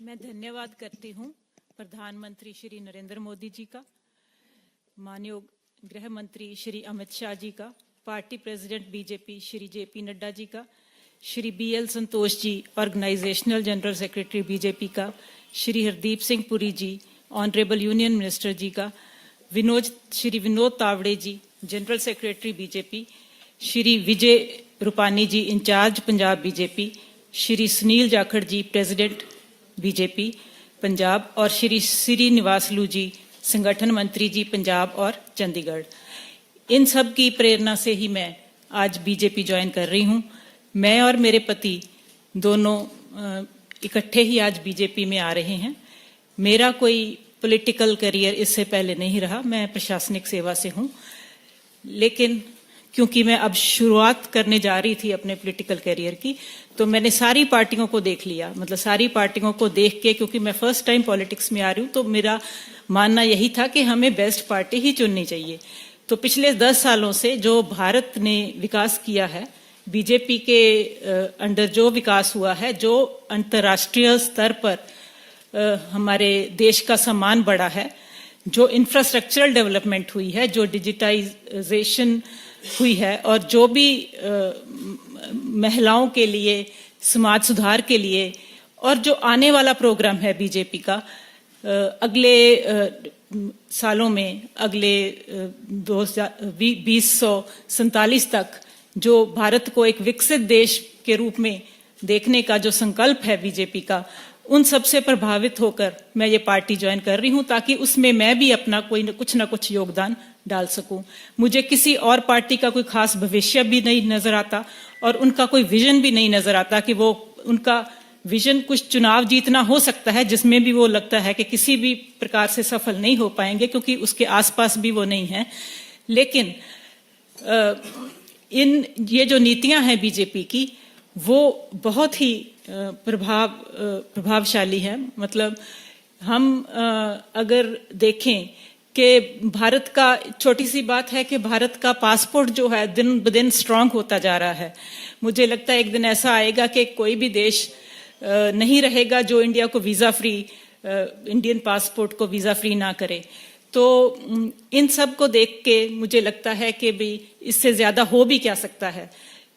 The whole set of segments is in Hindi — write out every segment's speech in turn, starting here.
मैं धन्यवाद करती हूँ प्रधानमंत्री श्री नरेंद्र मोदी जी का, माननीय गृह मंत्री श्री अमित शाह जी का, party president BJP Shri JP Nadda ji का, Shri BL Santosh ji organisational general secretary BJP का, Shri Hardeep Singh Puri ji honourable union minister ji का, Shri Vinod Tawde ji general secretary BJP, Shri Vijay Rupani ji incharge Punjab BJP, Shri Sunil Jakhar ji president BJP Punjab और श्री श्रीनिवासलू जी संगठन मंत्री जी पंजाब और चंडीगढ़। इन सब की प्रेरणा से ही मैं आज बीजेपी ज्वाइन कर रही हूँ। मैं और मेरे पति दोनों इकट्ठे ही आज बीजेपी में आ रहे हैं। मेरा कोई पॉलिटिकल करियर इससे पहले नहीं रहा, मैं प्रशासनिक सेवा से हूँ, लेकिन क्योंकि मैं अब शुरुआत करने जा रही थी अपने पॉलिटिकल करियर की, तो मैंने सारी पार्टियों को देख लिया। मतलब सारी पार्टियों को देख के, क्योंकि मैं फर्स्ट टाइम पॉलिटिक्स में आ रही हूँ, तो मेरा मानना यही था कि हमें बेस्ट पार्टी ही चुननी चाहिए। तो पिछले 10 सालों से जो भारत ने विकास किया है, बीजेपी के अंडर जो विकास हुआ है, जो अंतर्राष्ट्रीय स्तर पर हमारे देश का सम्मान बढ़ा है, जो इंफ्रास्ट्रक्चरल डेवलपमेंट हुई है, जो डिजिटाइजेशन हुई है, और जो भी महिलाओं के लिए, समाज सुधार के लिए, और जो आने वाला प्रोग्राम है बीजेपी का अगले सालों में, अगले 2047 तक जो भारत को एक विकसित देश के रूप में देखने का जो संकल्प है बीजेपी का, उन सब से प्रभावित होकर मैं ये पार्टी ज्वाइन कर रही हूं, ताकि उसमें मैं भी अपना कुछ ना कुछ योगदान डाल सकूं। मुझे किसी और पार्टी का कोई खास भविष्य भी नहीं नजर आता और उनका कोई विजन भी नहीं नजर आता कि वो, उनका विजन कुछ चुनाव जीतना हो सकता है, जिसमें भी वो लगता है कि किसी भी प्रकार से सफल नहीं हो पाएंगे, क्योंकि उसके आसपास भी वो नहीं है। लेकिन ये जो नीतियां हैं बीजेपी की, वो बहुत ही प्रभावशाली है। मतलब हम अगर देखें कि भारत का, छोटी सी बात है कि भारत का पासपोर्ट जो है दिन ब दिन स्ट्रांग होता जा रहा है। मुझे लगता है एक दिन ऐसा आएगा कि कोई भी देश नहीं रहेगा जो इंडिया को वीजा फ्री, इंडियन पासपोर्ट को वीजा फ्री ना करे। तो इन सब को देख के मुझे लगता है कि भी इससे ज्यादा हो भी क्या सकता है।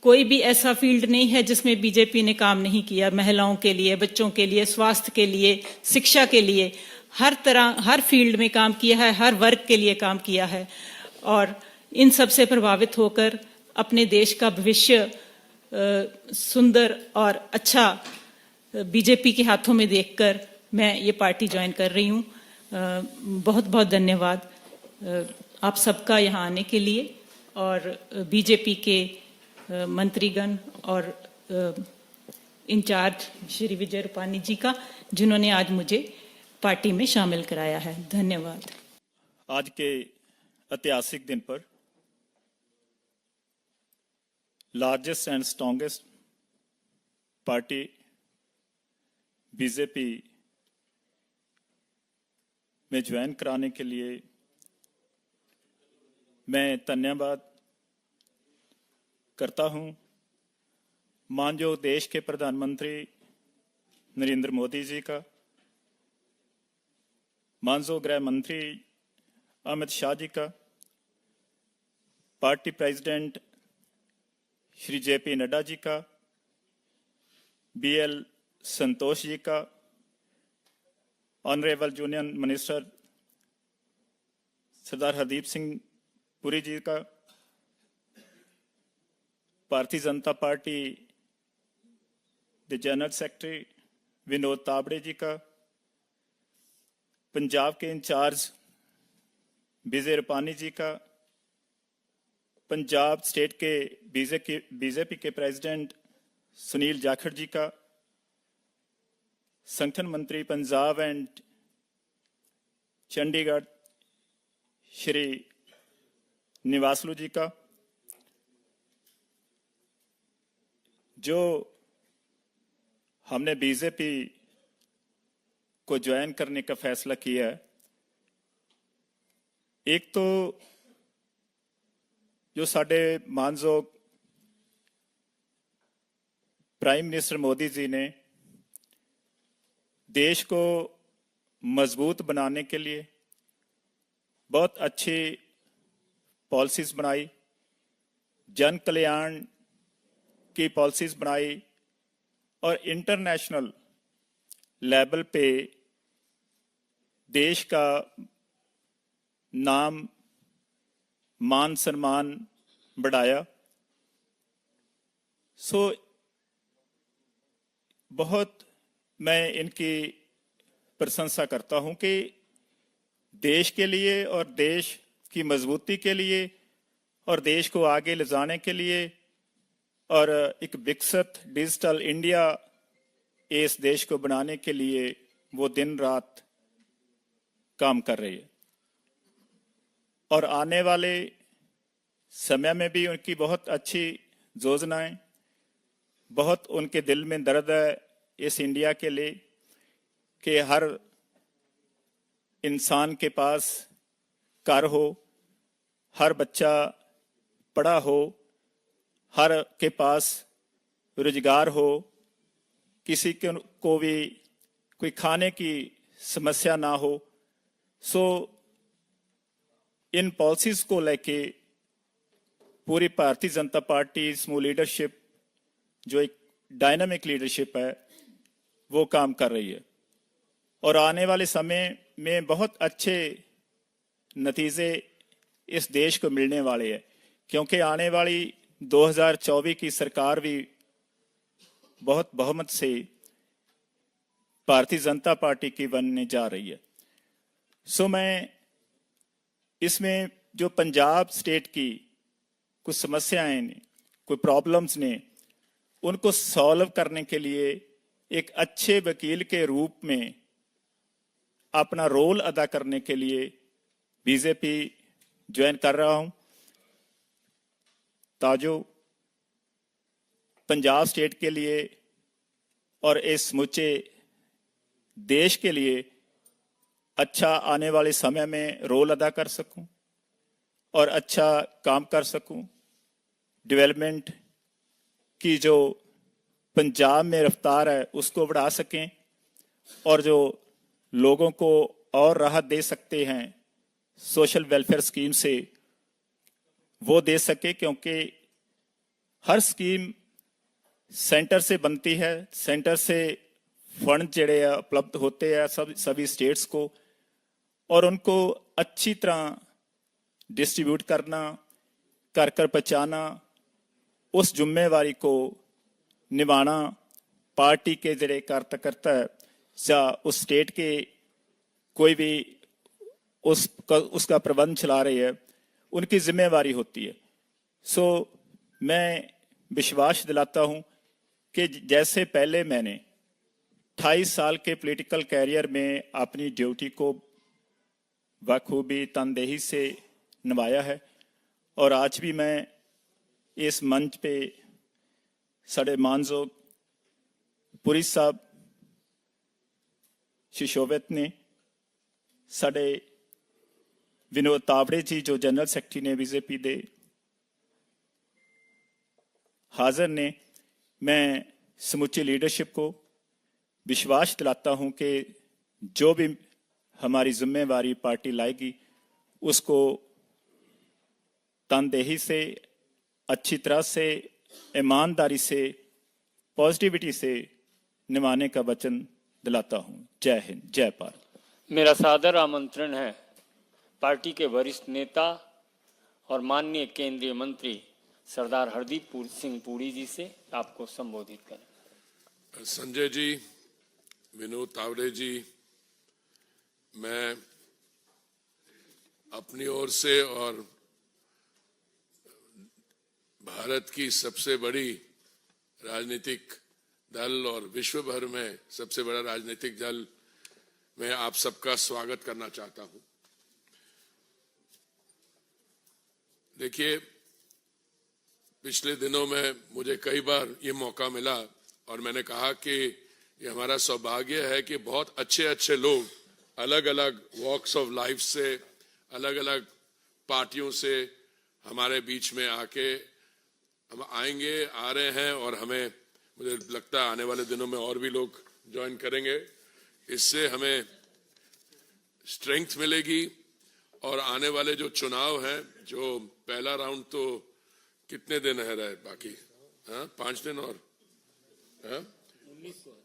कोई भी ऐसा फील्ड नहीं है जिसमें बीजेपी ने काम नहीं किया। महिलाओं के लिए, बच्चों के लिए, स्वास्थ्य के लिए, शिक्षा के लिए, हर तरह, हर फील्ड में काम किया है, हर वर्ग के लिए काम किया है। और इन सब से प्रभावित होकर अपने देश का भविष्य सुंदर और अच्छा बीजेपी के हाथों में देखकर मैं ये पार्टी ज्वाइन कर रही हूँ। बहुत बहुत धन्यवाद आप सबका यहाँ आने के लिए, और बीजेपी के मंत्रीगण और इंचार्ज श्री विजय रूपानी जी का, जिन्होंने आज मुझे पार्टी में शामिल कराया है। धन्यवाद। आज के ऐतिहासिक दिन पर largest and strongest party BJP में ज्वाइन कराने के लिए मैं धन्यवाद करता हूं माननीय देश के प्रधानमंत्री नरेंद्र मोदी जी का, माननीय गृह मंत्री अमित शाह जी का, party president Shri JP Nadda ji का, बीएल संतोष जी का, honourable union minister Sardar Hardeep Singh Puri ji का, भारतीय जनता पार्टी के जनरल सेक्रेटरी विनोद तावड़े जी का, पंजाब के इंचार्ज विजय रूपानी जी का, पंजाब स्टेट के बीजेपी के प्रेसिडेंट सुनील जाखड़ जी का, संगठन मंत्री पंजाब एंड चंडीगढ़ श्री निवासलू जी का, जो हमने बीजेपी को ज्वाइन करने का फैसला किया है। एक तो जो साडे मानयोग प्राइम मिनिस्टर मोदी जी ने देश को मजबूत बनाने के लिए बहुत अच्छी पॉलिसीज बनाई, जन कल्याण की पॉलिसीज बनाई और इंटरनेशनल लेवल पे देश का नाम मान सम्मान बढ़ाया। सो बहुत मैं इनकी प्रशंसा करता हूं कि देश के लिए और देश की मजबूती के लिए और देश को आगे ले जाने के लिए और एक विकसित डिजिटल इंडिया इस देश को बनाने के लिए वो दिन रात काम कर रही है। और आने वाले समय में भी उनकी बहुत अच्छी योजनाएं, बहुत उनके दिल में दर्द है इस इंडिया के लिए कि हर इंसान के पास घर हो, हर बच्चा पढ़ा हो, हर के पास रोजगार हो, किसी को भी कोई खाने की समस्या ना हो। सो इन पॉलिसीज को लेके पूरी भारतीय जनता पार्टी स्मूथ लीडरशिप जो एक डायनामिक लीडरशिप है वो काम कर रही है और आने वाले समय में बहुत अच्छे नतीजे इस देश को मिलने वाले हैं, क्योंकि आने वाली 2024 की सरकार भी बहुत बहुमत से भारतीय जनता पार्टी की बनने जा रही है। सो मैं इसमें जो पंजाब स्टेट की कुछ समस्याएं ने, कोई प्रॉब्लम्स ने, उनको सॉल्व करने के लिए एक अच्छे वकील के रूप में अपना रोल अदा करने के लिए बीजेपी ज्वाइन कर रहा हूं, ताजो पंजाब स्टेट के लिए और इस समूचे देश के लिए अच्छा आने वाले समय में रोल अदा कर सकूं और अच्छा काम कर सकूं। डेवलपमेंट की जो पंजाब में रफ्तार है उसको बढ़ा सकें और जो लोगों को और राहत दे सकते हैं सोशल वेलफेयर स्कीम से वो दे सके, क्योंकि हर स्कीम सेंटर से बनती है, सेंटर से फंड जड़े उपलब्ध होते हैं सभी स्टेट्स को, और उनको अच्छी तरह डिस्ट्रीब्यूट करना, कर कर पहुंचाना, उस जिम्मेवारी को निभाना पार्टी के जड़े कार्यकर्ता है या उस स्टेट के कोई भी उसका प्रबंध चला रही है, उनकी जिम्मेवारी होती है। सो मैं विश्वास दिलाता हूं कि जैसे पहले मैंने 28 साल के पॉलिटिकल कैरियर में अपनी ड्यूटी को बखूबी तनदेही से निभाया है और आज भी मैं इस मंच पे साढ़े मानजोग पुरी साहब शिशोवित ने, साढ़े विनोद तावड़े जी जो जनरल सेक्रेटरी ने बीजेपी दे हाजिर ने, मैं समूची लीडरशिप को विश्वास दिलाता हूं कि जो भी हमारी जिम्मेवारी पार्टी लाएगी उसको तनदेही से, अच्छी तरह से, ईमानदारी से, पॉजिटिविटी से निभाने का वचन दिलाता हूं। जय हिंद, जय भारत। मेरा सादर आमंत्रण है पार्टी के वरिष्ठ नेता और माननीय केंद्रीय मंत्री सरदार हरदीप सिंह पुरी जी से आपको संबोधित करें। संजय जी, विनोद तावड़े जी, मैं अपनी ओर से और भारत की सबसे बड़ी राजनीतिक दल और विश्व भर में सबसे बड़ा राजनीतिक दल में आप सबका स्वागत करना चाहता हूं। देखिए, पिछले दिनों में मुझे कई बार ये मौका मिला और मैंने कहा कि ये हमारा सौभाग्य है कि बहुत अच्छे अच्छे लोग अलग अलग वॉक्स ऑफ लाइफ से, अलग अलग पार्टियों से हमारे बीच में आके हम आएंगे, आ रहे हैं और हमें मुझे लगता है आने वाले दिनों में और भी लोग ज्वाइन करेंगे, इससे हमें स्ट्रेंथ मिलेगी और आने वाले जो चुनाव हैं, जो पहला राउंड तो कितने दिन है रहे बाकी, हाँ 5 दिन और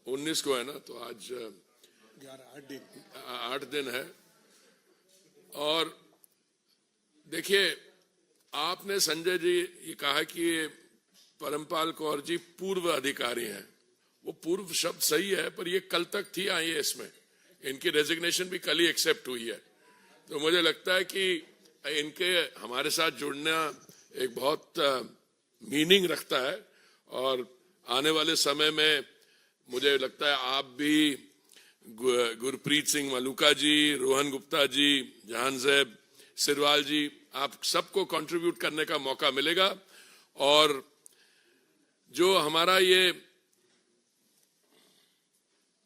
19 को है ना, तो आज 8 दिन है। और देखिए, आपने संजय जी ये कहा कि परमपाल कौर जी पूर्व अधिकारी हैं। वो पूर्व शब्द सही है, पर ये कल तक थी आईएएस में, इनकी रेजिग्नेशन भी कल ही एक्सेप्ट हुई है। तो मुझे लगता है कि इनके हमारे साथ जुड़ना एक बहुत मीनिंग रखता है। और आने वाले समय में मुझे लगता है आप भी, गुरप्रीत सिंह मलूका जी, रोहन गुप्ता जी, जहांजेब सिरवाल जी, आप सबको कंट्रीब्यूट करने का मौका मिलेगा। और जो हमारा ये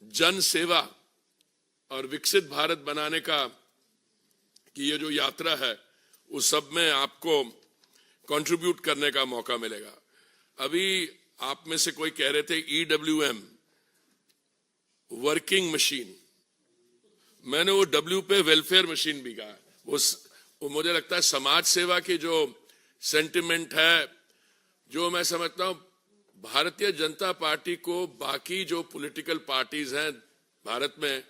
जन सेवा और विकसित भारत बनाने का कि ये जो यात्रा है, उस सब में आपको कंट्रीब्यूट करने का मौका मिलेगा। अभी आप में से कोई कह रहे थे EWM वर्किंग मशीन, मैंने वो W पे वेलफेयर मशीन भी कहा। वो मुझे लगता है समाज सेवा की जो सेंटिमेंट है, जो मैं समझता हूं भारतीय जनता पार्टी को बाकी जो पॉलिटिकल पार्टीज हैं भारत में,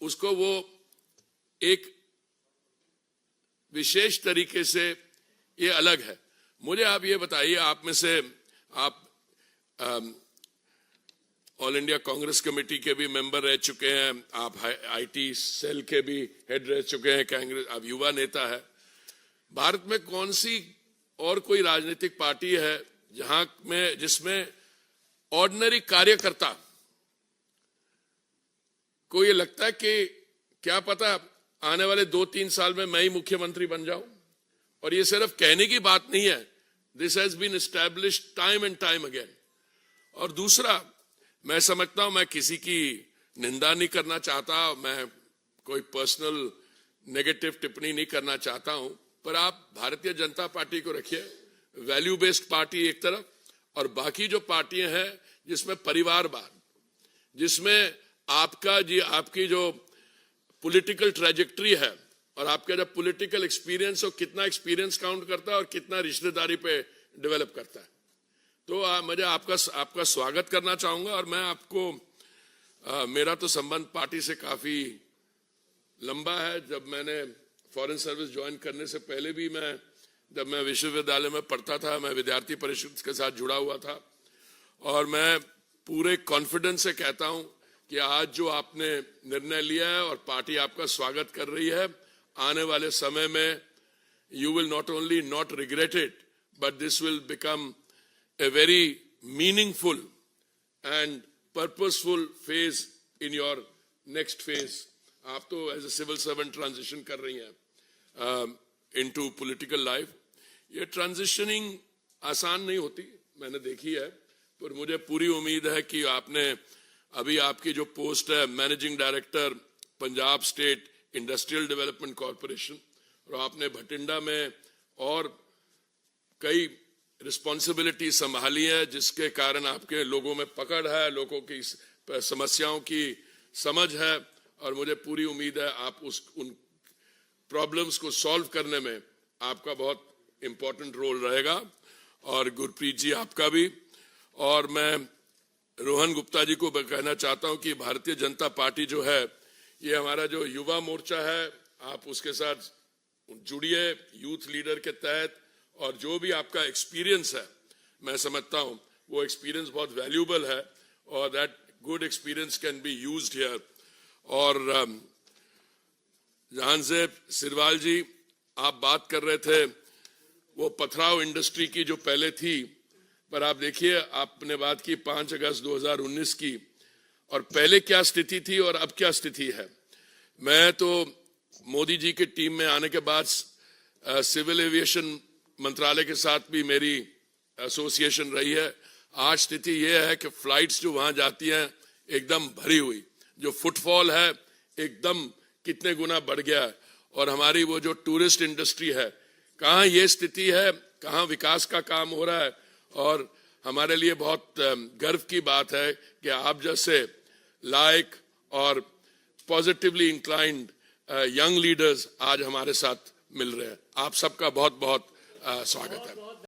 उसको वो एक विशेष तरीके से ये अलग है। मुझे आप ये बताइए, आप में से आप ऑल इंडिया कांग्रेस कमेटी के भी मेंबर रह चुके हैं, आप आईटी सेल के भी हेड रह चुके हैं, कांग्रेस, आप युवा नेता है। भारत में कौन सी और कोई राजनीतिक पार्टी है जहां में जिसमें ऑर्डिनरी कार्यकर्ता को ये लगता है कि क्या पता आने वाले 2-3 साल में मैं ही मुख्यमंत्री बन जाऊं? और ये सिर्फ कहने की बात नहीं है, this has been established time and time again. और दूसरा, मैं समझता हूं, मैं किसी की निंदा नहीं करना चाहता, मैं कोई पर्सनल नेगेटिव टिप्पणी नहीं करना चाहता हूं, पर आप भारतीय जनता पार्टी को रखिए वैल्यू बेस्ड पार्टी एक तरफ, और बाकी जो पार्टियां हैं जिसमें परिवारवाद, जिसमें आपकी जो पॉलिटिकल ट्रैजेक्टरी है और आपका जब पॉलिटिकल एक्सपीरियंस, और कितना एक्सपीरियंस काउंट करता है और कितना रिश्तेदारी पे डेवलप करता है। तो मुझे आपका स्वागत करना चाहूंगा। और मैं आपको मेरा तो संबंध पार्टी से काफी लंबा है। जब मैंने फॉरेन सर्विस ज्वाइन करने से पहले भी जब मैं विश्वविद्यालय में पढ़ता था, मैं विद्यार्थी परिषद के साथ जुड़ा हुआ था। और मैं पूरे कॉन्फिडेंस से कहता हूं कि आज जो आपने निर्णय लिया है और पार्टी आपका स्वागत कर रही है, आने वाले समय में you will not only not regret it, but this will become a very meaningful and purposeful phase in your next phase. आप तो as a civil servant transition कर रही हैं into political life. ये transitioning आसान नहीं होती, मैंने देखी है, पर मुझे पूरी उम्मीद है कि आपने अभी आपकी जो पोस्ट है managing director Punjab state industrial development corporation, और आपने भटिंडा में और कई रिस्पॉन्सिबिलिटी संभाली है, जिसके कारण आपके लोगों में पकड़ है, लोगों की समस्याओं की समझ है, और मुझे पूरी उम्मीद है आप उन प्रॉब्लम्स को सॉल्व करने में आपका बहुत इंपॉर्टेंट रोल रहेगा। और गुरप्रीत जी आपका भी। और मैं रोहन गुप्ता जी को कहना चाहता हूं कि भारतीय जनता पार्टी जो है, ये हमारा जो युवा मोर्चा है, आप उसके साथ जुड़िए यूथ लीडर के तहत, और जो भी आपका एक्सपीरियंस है, मैं समझता हूं वो एक्सपीरियंस बहुत वैल्यूएबल है, और that good experience can be used here. और जहांजेब सिरवाल जी, आप बात कर रहे थे वो पथराव इंडस्ट्री की जो पहले थी, पर आप देखिए आपने बात की 5 अगस्त 2019 की, और पहले क्या स्थिति थी और अब क्या स्थिति है। मैं तो मोदी जी की टीम में आने के बाद सिविल एविएशन मंत्रालय के साथ भी मेरी एसोसिएशन रही है। आज स्थिति यह है कि फ्लाइट्स जो वहां जाती हैं एकदम भरी हुई, जो फुटफॉल है एकदम कितने गुना बढ़ गया है, और हमारी वो जो टूरिस्ट इंडस्ट्री है, कहाँ ये स्थिति है, कहाँ विकास का काम हो रहा है। और हमारे लिए बहुत गर्व की बात है कि आप जैसे लायक और पॉजिटिवली इंक्लाइंड यंग लीडर्स आज हमारे साथ मिल रहे हैं। आप सबका बहुत बहुत स्वागत है।